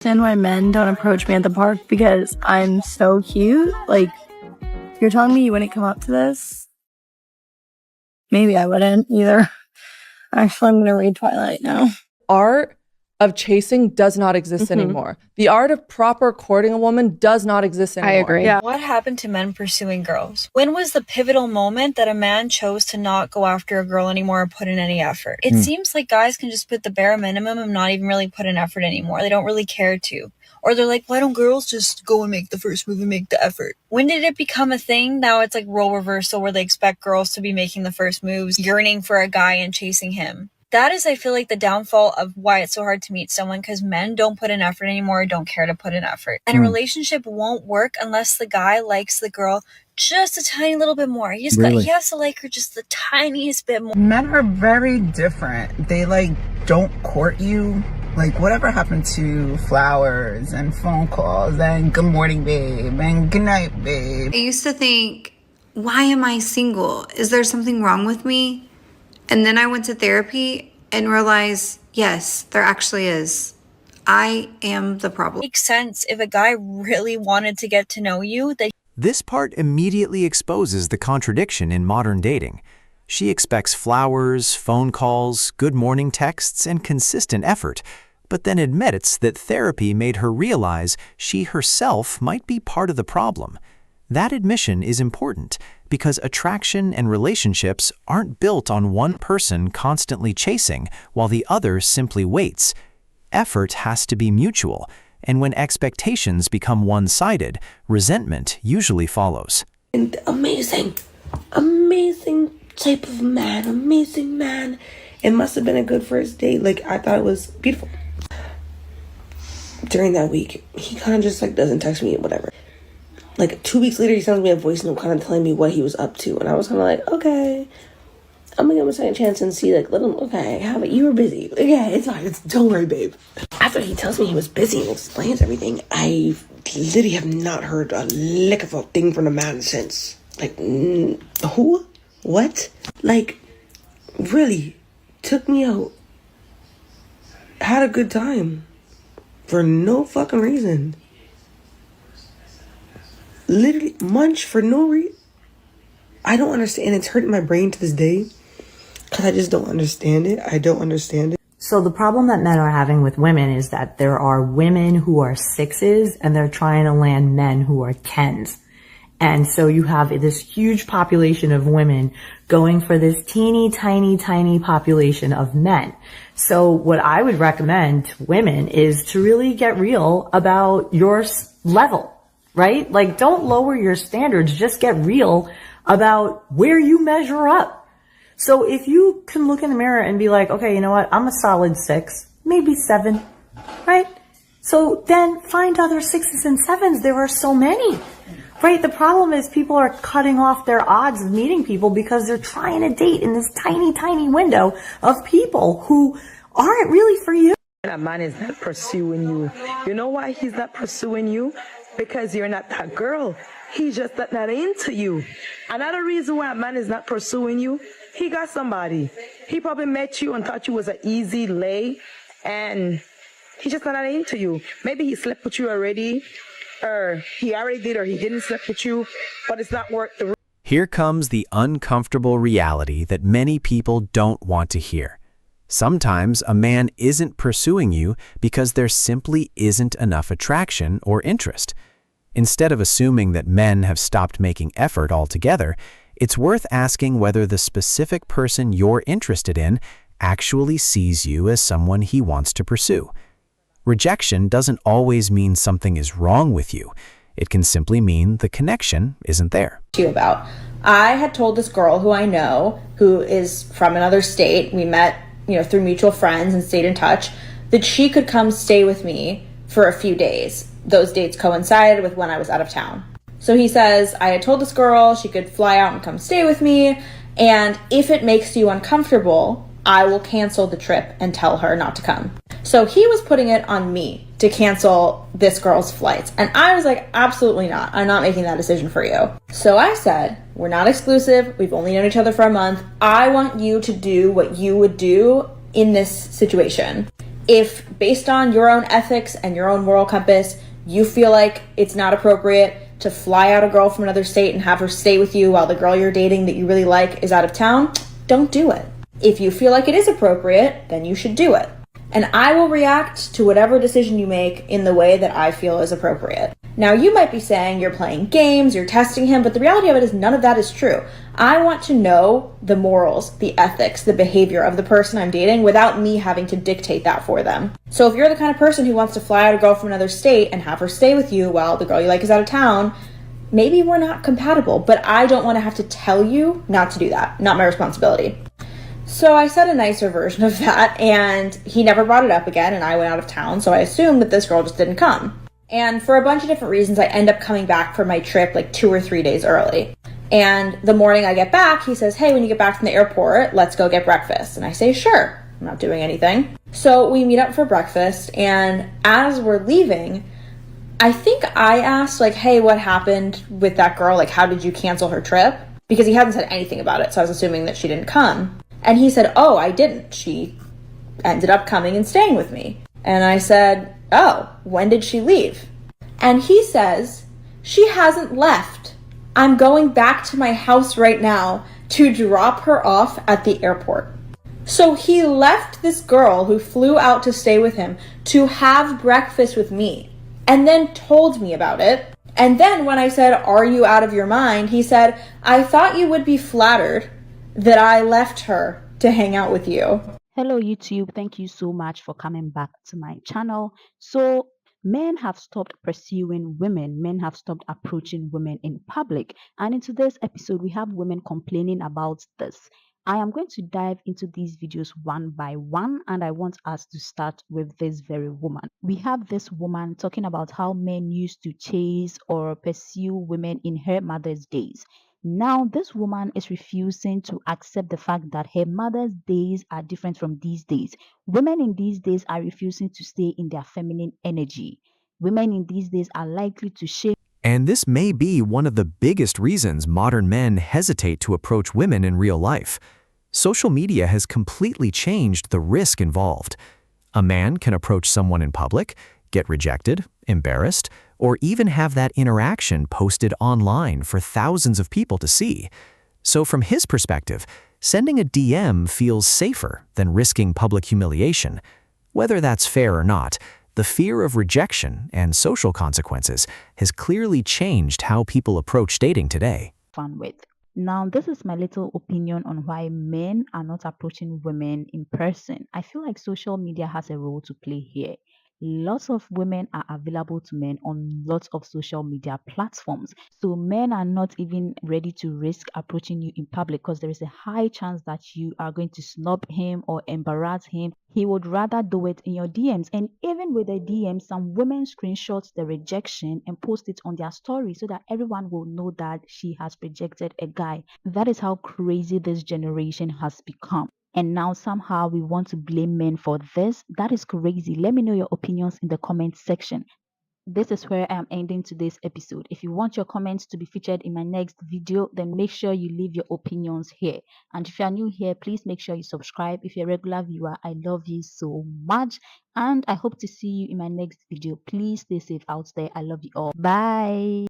understand why men don't approach me at the park because I'm so cute. Like, you're telling me you wouldn't come up to this? Maybe I wouldn't either. Actually, I'm going to read Twilight now. Art of chasing does not exist anymore. The art of proper courting a woman does not exist anymore. I agree. Yeah. What happened to men pursuing girls? When was the pivotal moment that a man chose to not go after a girl anymore or put in any effort? It seems like guys can just put the bare minimum and not even really put in effort anymore. They don't really care to. Or they're like, why don't girls just go and make the first move and make the effort? When did it become a thing? Now it's like role reversal where they expect girls to be making the first moves, yearning for a guy and chasing him. That is, I feel like, the downfall of why it's so hard to meet someone, because men don't put in effort anymore or don't care to put in effort. And a relationship won't work unless the guy likes the girl just a tiny little bit more. He has to like her just the tiniest bit more. Men are very different. They don't court you. Like, whatever happened to flowers and phone calls and good morning, babe, and good night, babe? I used to think, why am I single? Is there something wrong with me? And then I went to therapy and realized, yes, there actually is. I am the problem. It makes sense if a guy really wanted to get to know you. This part immediately exposes the contradiction in modern dating. She expects flowers, phone calls, good morning texts, and consistent effort, but then admits that therapy made her realize she herself might be part of the problem. That admission is important because attraction and relationships aren't built on one person constantly chasing while the other simply waits. Effort has to be mutual, and when expectations become one-sided, resentment usually follows. And amazing type of man, amazing man. It must have been a good first date. I thought it was beautiful. During that week, he kind of just doesn't text me, whatever. 2 weeks later, he sends me a voice note kind of telling me what he was up to. And I was kind of okay, I'm going to give him a second chance and see, let him, okay, you were busy. Yeah, it's fine. Don't worry, babe. After he tells me he was busy and explains everything, I literally have not heard a lick of a thing from the man since. Who? What? Really, took me out. Had a good time. For no fucking reason. Literally munch for no reason. I don't understand. It's hurting my brain to this day because I just don't understand it. I don't understand it. So the problem that men are having with women is that there are women who are 6s and they're trying to land men who are 10s. And so you have this huge population of women going for this teeny tiny population of men. So what I would recommend to women is to really get real about your level, right? Don't lower your standards, just get real about where you measure up. So if you can look in the mirror and be like, okay, you know what? I'm a solid 6, maybe 7, right? So then find other 6s and 7s. There are so many. Right, the problem is people are cutting off their odds of meeting people because they're trying to date in this tiny window of people who aren't really for you. A man is not pursuing you. You know why he's not pursuing you? Because you're not that girl. He's just not into you. Another reason why a man is not pursuing you, he got somebody. He probably met you and thought you was an easy lay, and he's just not into you. Maybe he slept with you already, or he already did, or he didn't sleep with you, but it's not worth the risk. Here comes the uncomfortable reality that many people don't want to hear. Sometimes a man isn't pursuing you because there simply isn't enough attraction or interest. Instead of assuming that men have stopped making effort altogether, it's worth asking whether the specific person you're interested in actually sees you as someone he wants to pursue. Rejection doesn't always mean something is wrong with you. It can simply mean the connection isn't there. About. I had told this girl who I know, who is from another state, we met, through mutual friends and stayed in touch, that she could come stay with me for a few days. Those dates coincided with when I was out of town. So he says, I had told this girl she could fly out and come stay with me, and if it makes you uncomfortable, I will cancel the trip and tell her not to come. So he was putting it on me to cancel this girl's flights. And I was like, absolutely not. I'm not making that decision for you. So I said, we're not exclusive. We've only known each other for a month. I want you to do what you would do in this situation. If based on your own ethics and your own moral compass, you feel like it's not appropriate to fly out a girl from another state and have her stay with you while the girl you're dating that you really like is out of town, don't do it. If you feel like it is appropriate, then you should do it. And I will react to whatever decision you make in the way that I feel is appropriate. Now, you might be saying you're playing games, you're testing him, but the reality of it is none of that is true. I want to know the morals, the ethics, the behavior of the person I'm dating without me having to dictate that for them. So if you're the kind of person who wants to fly out a girl from another state and have her stay with you while the girl you like is out of town, maybe we're not compatible, but I don't want to have to tell you not to do that. Not my responsibility. So I said a nicer version of that, and he never brought it up again, and I went out of town, so I assumed that this girl just didn't come. And for a bunch of different reasons, I end up coming back for my trip like 2 or 3 days early. And the morning I get back, he says, hey, when you get back from the airport, let's go get breakfast. And I say, sure, I'm not doing anything. So we meet up for breakfast, and as we're leaving, I think I asked, like, hey, what happened with that girl? Like, how did you cancel her trip? Because he hadn't said anything about it, so I was assuming that she didn't come. And he said, oh, I didn't. She ended up coming and staying with me. And I said, oh, when did she leave? And he says, she hasn't left. I'm going back to my house right now to drop her off at the airport. So he left this girl who flew out to stay with him to have breakfast with me and then told me about it. And then when I said, are you out of your mind? He said, I thought you would be flattered that I left her to hang out with you. Hello YouTube, thank you so much for coming back to my channel. So men have stopped pursuing women, men have stopped approaching women in public, and in today's episode we have women complaining about this. I am going to dive into these videos one by one, and I want us to start with this very woman. We have this woman talking about how men used to chase or pursue women in her mother's days. Now, this woman is refusing to accept the fact that her mother's days are different from these days. Women in these days are refusing to stay in their feminine energy. Women in these days are likely to shame. And this may be one of the biggest reasons modern men hesitate to approach women in real life. Social media has completely changed the risk involved. A man can approach someone in public, get rejected, embarrassed, or even have that interaction posted online for thousands of people to see. So from his perspective, sending a DM feels safer than risking public humiliation. Whether that's fair or not, the fear of rejection and social consequences has clearly changed how people approach dating today. Fun with. Now, this is my little opinion on why men are not approaching women in person. I feel like social media has a role to play here. Lots of women are available to men on lots of social media platforms. So men are not even ready to risk approaching you in public because there is a high chance that you are going to snub him or embarrass him. He would rather do it in your DMs. And even with the DMs, some women screenshot the rejection and post it on their story so that everyone will know that she has rejected a guy. That is how crazy this generation has become. And now somehow we want to blame men for this. That is crazy. Let me know your opinions in the comment section. This is where I am ending today's episode. If you want your comments to be featured in my next video, then make sure you leave your opinions here. And if you are new here, please make sure you subscribe. If you're a regular viewer, I love you so much. And I hope to see you in my next video. Please stay safe out there. I love you all. Bye.